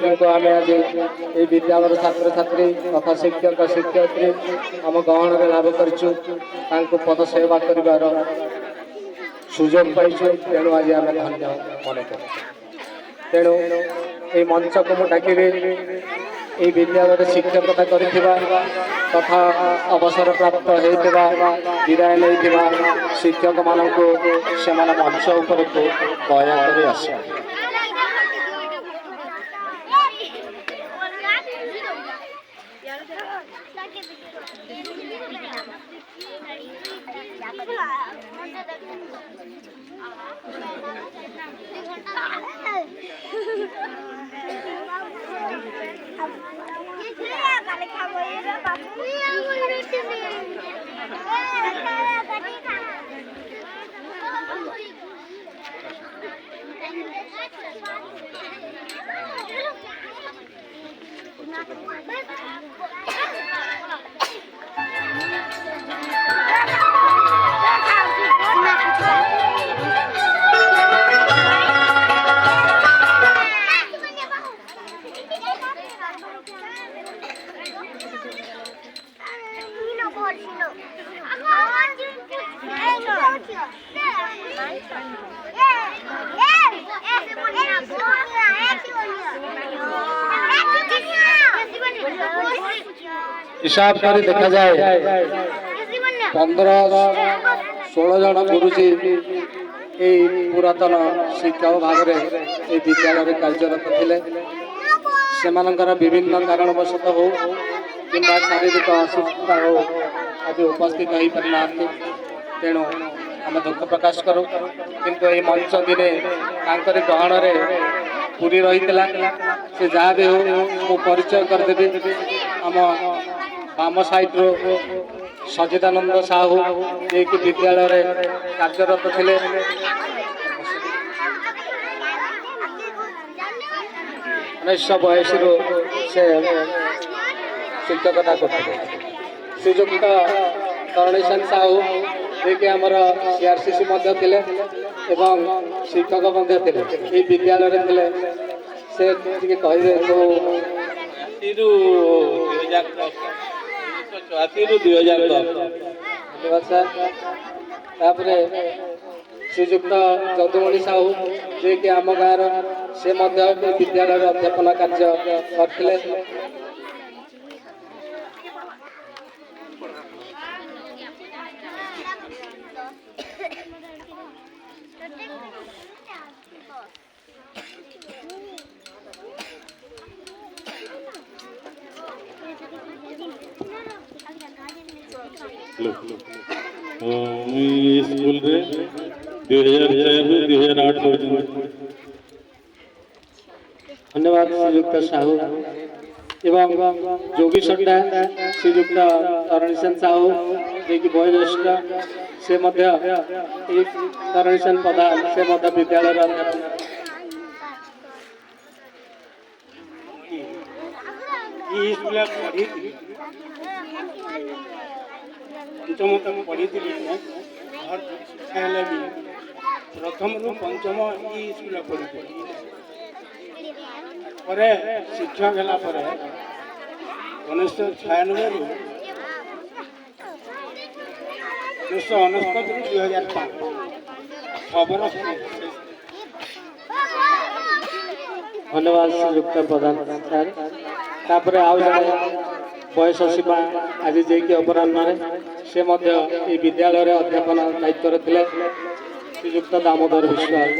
କିନ୍ତୁ ଆମେ ଆଜି ଏହି ବିଦ୍ୟାଳୟର ଛାତ୍ରଛାତ୍ରୀ ତଥା ଶିକ୍ଷକ ଶିକ୍ଷୟିତ୍ରୀ ଆମ ଗହଣରେ ଲାଭ କରିଛୁ, ତାଙ୍କୁ ପଦ ସେବା କରିବାର ସୁଯୋଗ ପାଇଛୁ। ତେଣୁ ଆଜି ଆମେ ଧନ୍ୟ ମନେ କରୁ। ତେଣୁ ଏହି ମଞ୍ଚକୁ ମୁଁ ଡାକିବି ଏହି ବିଦ୍ୟାଳୟରେ ଶିକ୍ଷକତା କରିଥିବା ତଥା ଅବସରପ୍ରାପ୍ତ ହୋଇଥିବା ବିଦାୟ ନେଇଥିବା ଶିକ୍ଷକମାନଙ୍କୁ ସେମାନେ ମଞ୍ଚ ଉପରକୁ ଦୟାକରି ଆସିବେ। हिसाब कर देखा जाए 15-16 जन गुरुजी पुरातन शिक्षक भाव में विद्यालय कार्यरत थे। से विभिन्न कारणवशत हो कि शारीरिक असुस्थता हो आज उपस्थित हो पारिना। तेणु आम दुख प्रकाश करूँ किंतु ये मंच दिने ग्रहण में पूरी रही से जहाँ भी हो परिचय करदेवी। आम बाम साइड रो सजिदानंद साहू जे कि विद्यालय कार्यरत थे। 1982 से शिक्षकता करते। श्रीजुक्त तरणीशन साहू जे कि आमर सीआरसीसी थे एवं शिक्षक थे विद्यालय थे। से कहे तो 2010 धन्यवाद सर। तापर श्रीजुक्त जदुमणि साहू जे कि आम गाँव से विद्यालय अध्यापन कार्य करते। स्कूल 2004-2008 धन्यवाद श्रीजुक्त साहू एवं जोगी सड्डा श्रीजुक्त तरणीशन साहू जे कि वयोज्येष्ठ से तरणीशन प्रधान से विद्यालय पंचम तक पढ़ी थी। प्रथम रु पंचम ई स्कूल पढ़ी शिक्षक है 1996 रु 1969 2005 खबर। धन्यवाद श्रीजुक्त प्रधान सर। तापर आउ बयस सीमा आज जे कि अपराह्न से विद्यालय अध्यापन दायित्व थे श्रीजुक्त दामोदर विश्वास।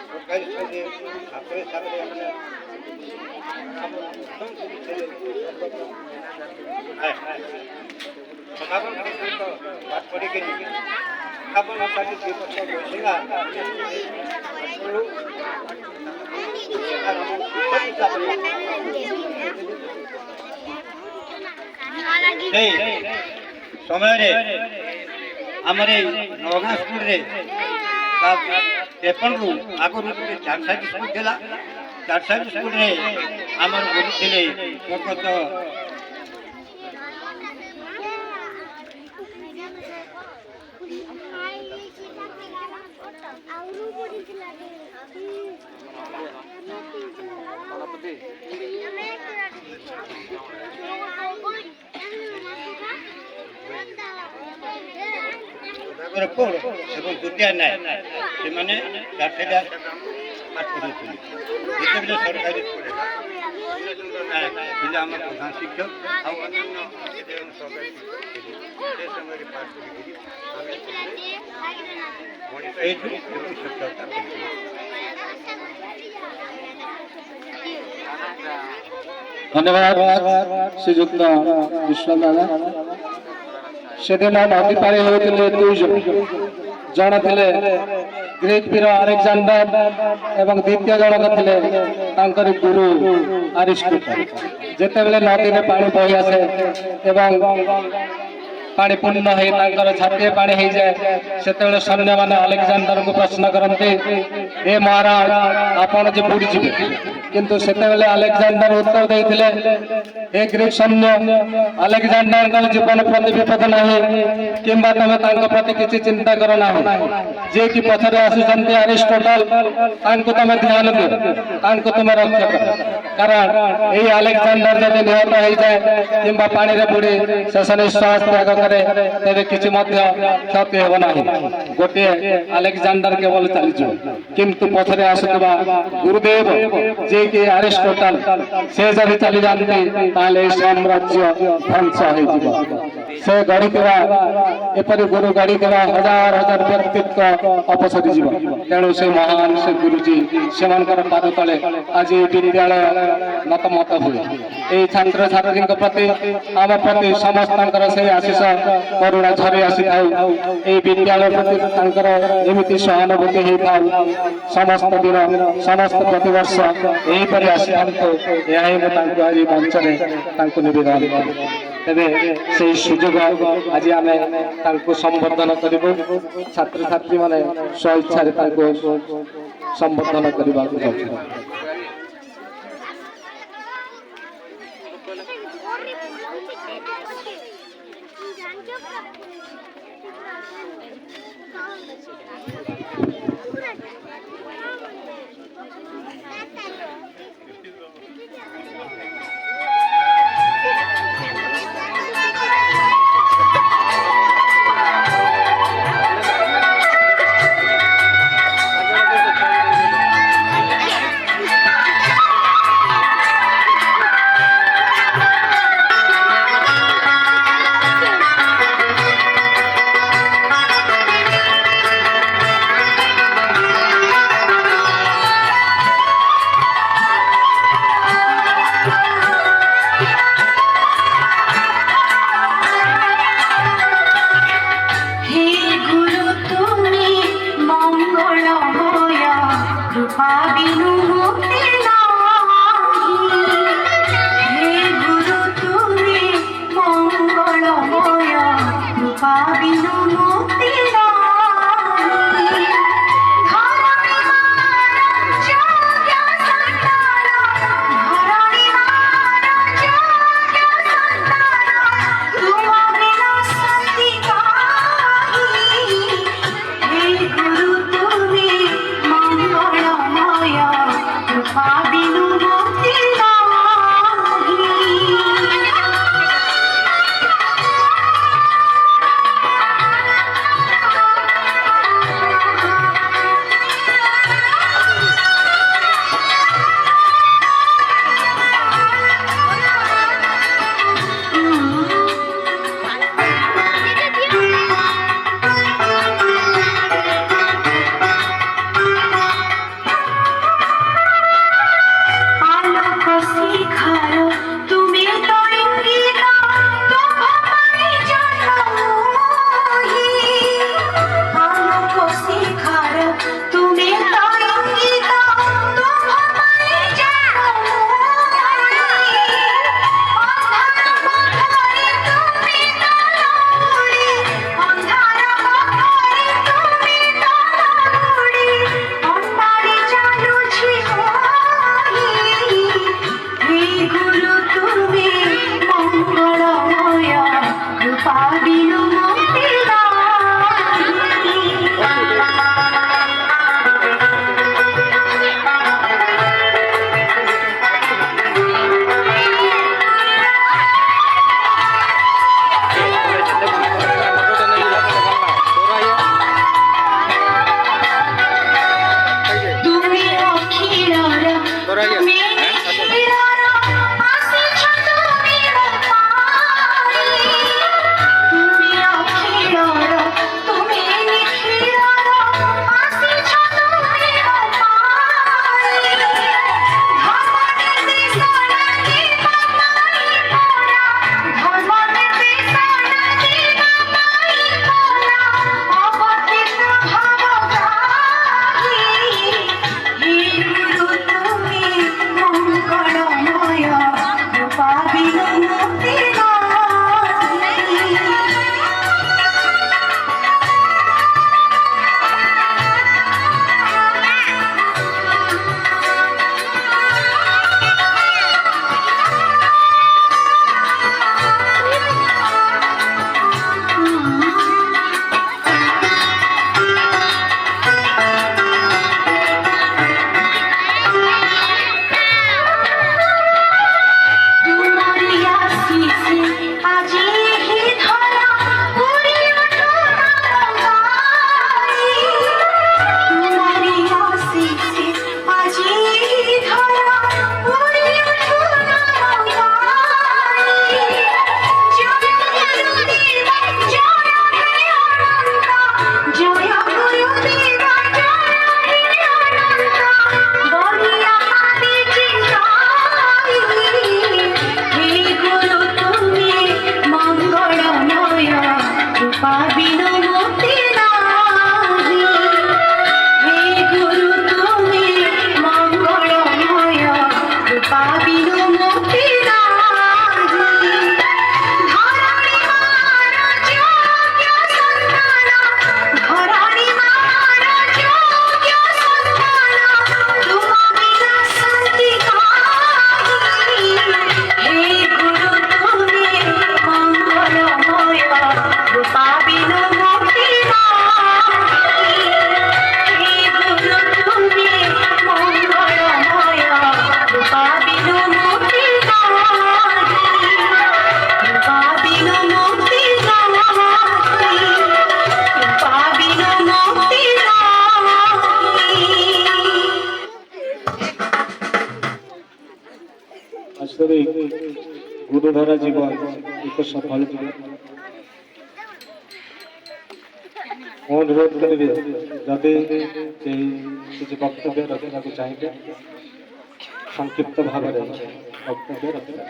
সরকারি স্কুলে ছাত্রের সামনে আমরা সমাগম পর্যন্ত বাদ পড়ে গেছি খাবার আপনাকে যে বছর বসেছিলা সেই ସମୟରେ ଆମର ଏଇ ନଗାଁ ସ୍କୁଲରେ ତେପନରୁ ଆଗରୁ ଗୋଟେ ଚାରସାହି ସ୍କୁଲ ଥିଲା। ଚାରସାହି ସ୍କୁଲରେ ଆମର ବୁଲୁଥିଲେ ସ୍ୱର୍ଗତ ସୁଧାକର କୌର ଏବଂ ଦୁତିଆ ନାୟକ ସେମାନେ ଚାରସାହିଟା ପାଠ ପଢ଼ୁଥିଲେ। ଯେତେବେଳେ ସରକାରୀ ସ୍କୁଲରେ ଥିଲେ ଆମର ପ୍ରଧାନ ଶିକ୍ଷକ ଆଉ ଅନ୍ୟାନ୍ୟ ସରକାରୀ ସେ ସମୟରେ ପାଠ ପଢ଼ିକି ଆମେ ମଣିଷ ହେଇଛୁ ଏବଂ ସଫଳତା କରିଛୁ। ধন্যবাদ শ্রীযুক্ত বিশ্বনাথ দাদা। সেদিন নদী পারি হয়েছিল দুই জন ଥିଲେ ଗ୍ରୀକ ବୀର ଆଲେକ୍ସାଣ୍ଡର ଏବଂ ଦ୍ୱିତୀୟ ଜଣକ ଥିଲେ ତାଙ୍କର ଗୁରୁ ଆରିଷ୍ଟୋଟଲ। ଯେତେବେଳେ ନଦୀରେ ପାଣି ବହି ଆସେ ଏବଂ ପାଣି ପୂର୍ଣ୍ଣ ହେଇ ତାଙ୍କର ଛାତିଏ ପାଣି ହେଇଯାଏ, ସେତେବେଳେ ସୈନ୍ୟମାନେ ଆଲେକ୍ସାଣ୍ଡରଙ୍କୁ ପ୍ରଶ୍ନ କରନ୍ତି, ହେ ମହାରାଜ ଆପଣ ଯେ ବୁଡ଼ିଯିବେ। କିନ୍ତୁ ସେତେବେଳେ ଆଲେକ୍ସାଣ୍ଡର ଉତ୍ତର ଦେଇଥିଲେ, ହେ ଗ୍ରୀକ ସୈନ୍ୟ, ଆଲେକ୍ସାଣ୍ଡରଙ୍କର ଜୀବନ ପ୍ରତି ବିପଦ ନାହିଁ କିମ୍ବା ତମେ ତାଙ୍କ ପ୍ରତି କିଛି ଚିନ୍ତା କର ନାହିଁ। ଯିଏକି ପଛରେ ଆସୁଛନ୍ତି ଆରିଷ୍ଟୋଟଲ, ତାଙ୍କୁ ତମେ ଧ୍ୟାନ ଦିଅ, ତାଙ୍କୁ ତୁମେ ରକ୍ଷା କର। କାରଣ ଏଇ ଆଲେକ୍ସାଣ୍ଡର ଯଦି ନିହତ ହେଇଯାଏ କିମ୍ବା ପାଣିରେ ବୁଡ଼ି ଶେଷ ନିଶ୍ୱାସ ତ୍ୟାଗ କରେ, ତେବେ କିଛି ମଧ୍ୟ କ୍ଷତି ହେବ ନାହିଁ। ଗୋଟିଏ ଆଲେକ୍ସାଣ୍ଡର କେବଳ ଚାଲିଯିବ, କିନ୍ତୁ ପଛରେ ଆସୁଥିବା ଗୁରୁଦେବ ଯିଏକି ଆରିଷ୍ଟୋଟଲ, ସେ ଯଦି ଚାଲିଯାଆନ୍ତି ତାହେଲେ ଏହି ସାମ୍ରାଜ୍ୟ ଧ୍ୱଂସ ହେଇଯିବ। ସେ ଗଢ଼ିଥିବା ଏପରି ଗୁରୁ ଗଢ଼ିଥିବା ହଜାର ହଜାର ବ୍ୟକ୍ତିତ୍ୱ ଅପସରି ଯିବ। ତେଣୁ ସେ ମହାନ ସେ ଗୁରୁଜୀ ସେମାନଙ୍କର ପାଦ ତଳେ ଆଜି ବିଦ୍ୟାଳୟ ନତମତ ହୁଏ। ଏହି ଛାତ୍ରଛାତ୍ରୀଙ୍କ ପ୍ରତି ଆମ ପ୍ରତି ସମସ୍ତଙ୍କର ସେହି ଆଶିଷ କରୁଣା ଝରି ଆସିଥାଉ। ଏହି ବିଦ୍ୟାଳୟ ପ୍ରତି ତାଙ୍କର ଏମିତି ସହାନୁଭୂତି ହେଇଥାଉ। ସମସ୍ତ ଦିନ ସମସ୍ତ ପ୍ରତିବର୍ଷ ଏହିପରି ଆସିଥାନ୍ତୁ, ଏହା ହିଁ ମୁଁ ତାଙ୍କୁ ଆଜି ମଞ୍ଚରେ ତାଙ୍କୁ ନିବେଦନ କରୁ। ତେବେ ସେହି ସୁଯୋଗ ଆଜି ଆମେ ତାଙ୍କୁ ସମ୍ବର୍ଦ୍ଧନ କରିବୁ। ଛାତ୍ରଛାତ୍ରୀମାନେ ସ୍ୱଇଚ୍ଛାରେ ତାଙ୍କୁ ସମ୍ବର୍ଦ୍ଧନ କରିବାକୁ ଯାଉଛନ୍ତି। আসলে গুরুধরা জীবন ଏକ ସଫଳ ଜୀବନ। ଅନୁରୋଧ କରିବେ ଯଦି କେହି କିଛି ବକ୍ତବ୍ୟ ରଖିବାକୁ ଚାହିଁବେ ସଂକ୍ଷିପ୍ତ ଭାବରେ ବକ୍ତବ୍ୟ ରଖିବେ।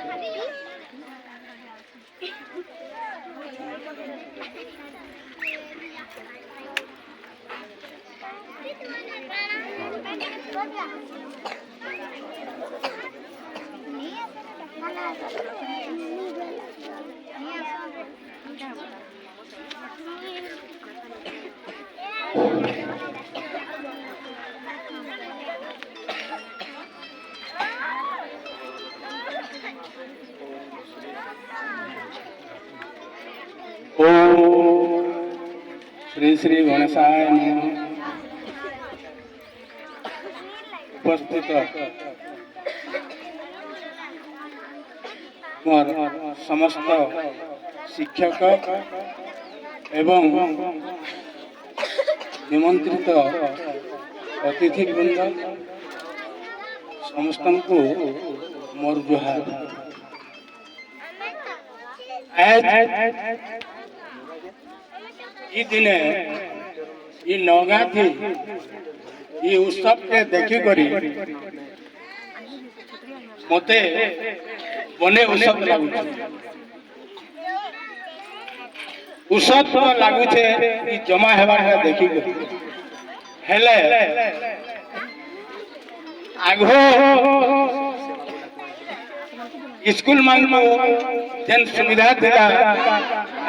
ओम श्री श्री गणेशाय नमः। उपस्थित मोर समस्त शिक्षक एवं निमंत्रित अतिथि वृंद समस्त को मोर जुहार। ई दिने ई नौगा थी ई उत्सव के देखी करी मते बने उत्सव लागुचे उत्सव तो लागुचे ई जमा हेबार देखी करी हेले आगो स्कूल मान को जेन सुविधा दिला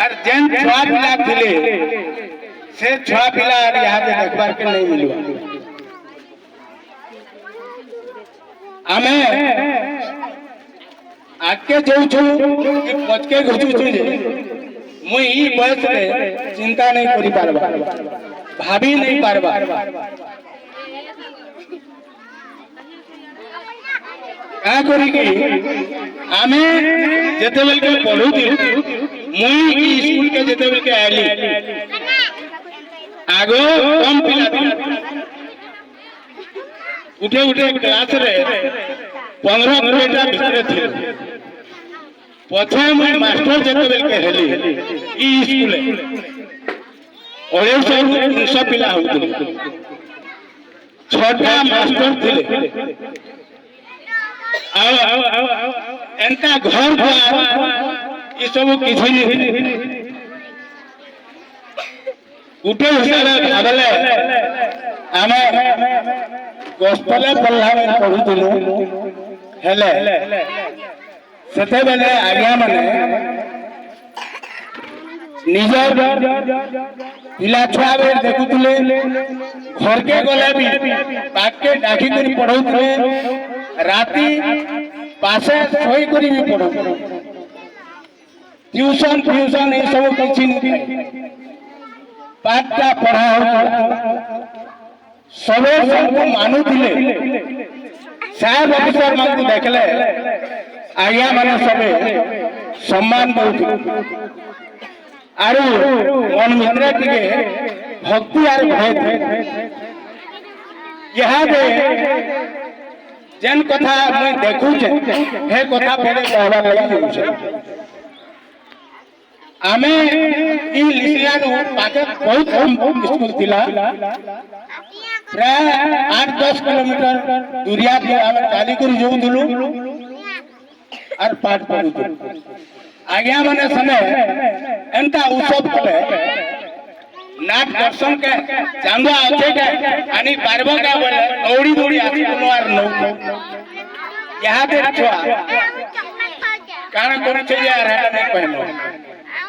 और जेन छुआ पिला थिले से छुआ पिला यहाँ पे देखबार के नहीं मिलवा। आमे आके जो छु कि पचके घुचु छु जे मुई ई बयस रे चिंता नहीं करी पारबा भाभी नहीं पारबा। क्या करी कि आमे जेते बेल के पढु थी मुई ई स्कूल के जेते बेल के आली आगो कम पिला उठे उठे क्लास रे 15-20टा भितरे थे पछे मैं मास्टर जेतेबेल के हेली ई स्कूले 250 पिला होउतले 6टा मास्टर थिले एंता घर द्वार ई सब किछि नहीं गुटे हिसाब भाबले आमे गोस्पले पल्ला में पढुतलु हेले सेते बेले आज्ञा माने निजर पिला छुआ बेर देखुतले घर के गले भी पाके डाकी करी पढौतले राती पासे सोई करी भी पढौतले ट्यूशन ए सब किछि नहीं पाठटा पढ़ा सबे सबको मानुथिले साहेब अफिसर मानकु देखले आज्ञा माने सबे सम्मान दउथिले आरो मन मित्र टिके भक्ति आर भय यहाँ दे जेन कथा मैं देखू छे हे कथा फेरे कहबा लागि जाउछे आमे ई लिसियानु पाके बहुत कम स्कूल थिला प्राय 8-10 किलोमीटर दूरिया थी आमे चाली करी जाउथुलु आर पाठ पढुथुलु आज्ञा माने समय एंता उत्सव कले नाट दर्शन के चांदा आछे के आनी पारबो का बोले दौड़ी दौड़ी आसी कोनो आर नौ यहाँ दे छुआ काना कोन छे यार हेला नहीं कहनो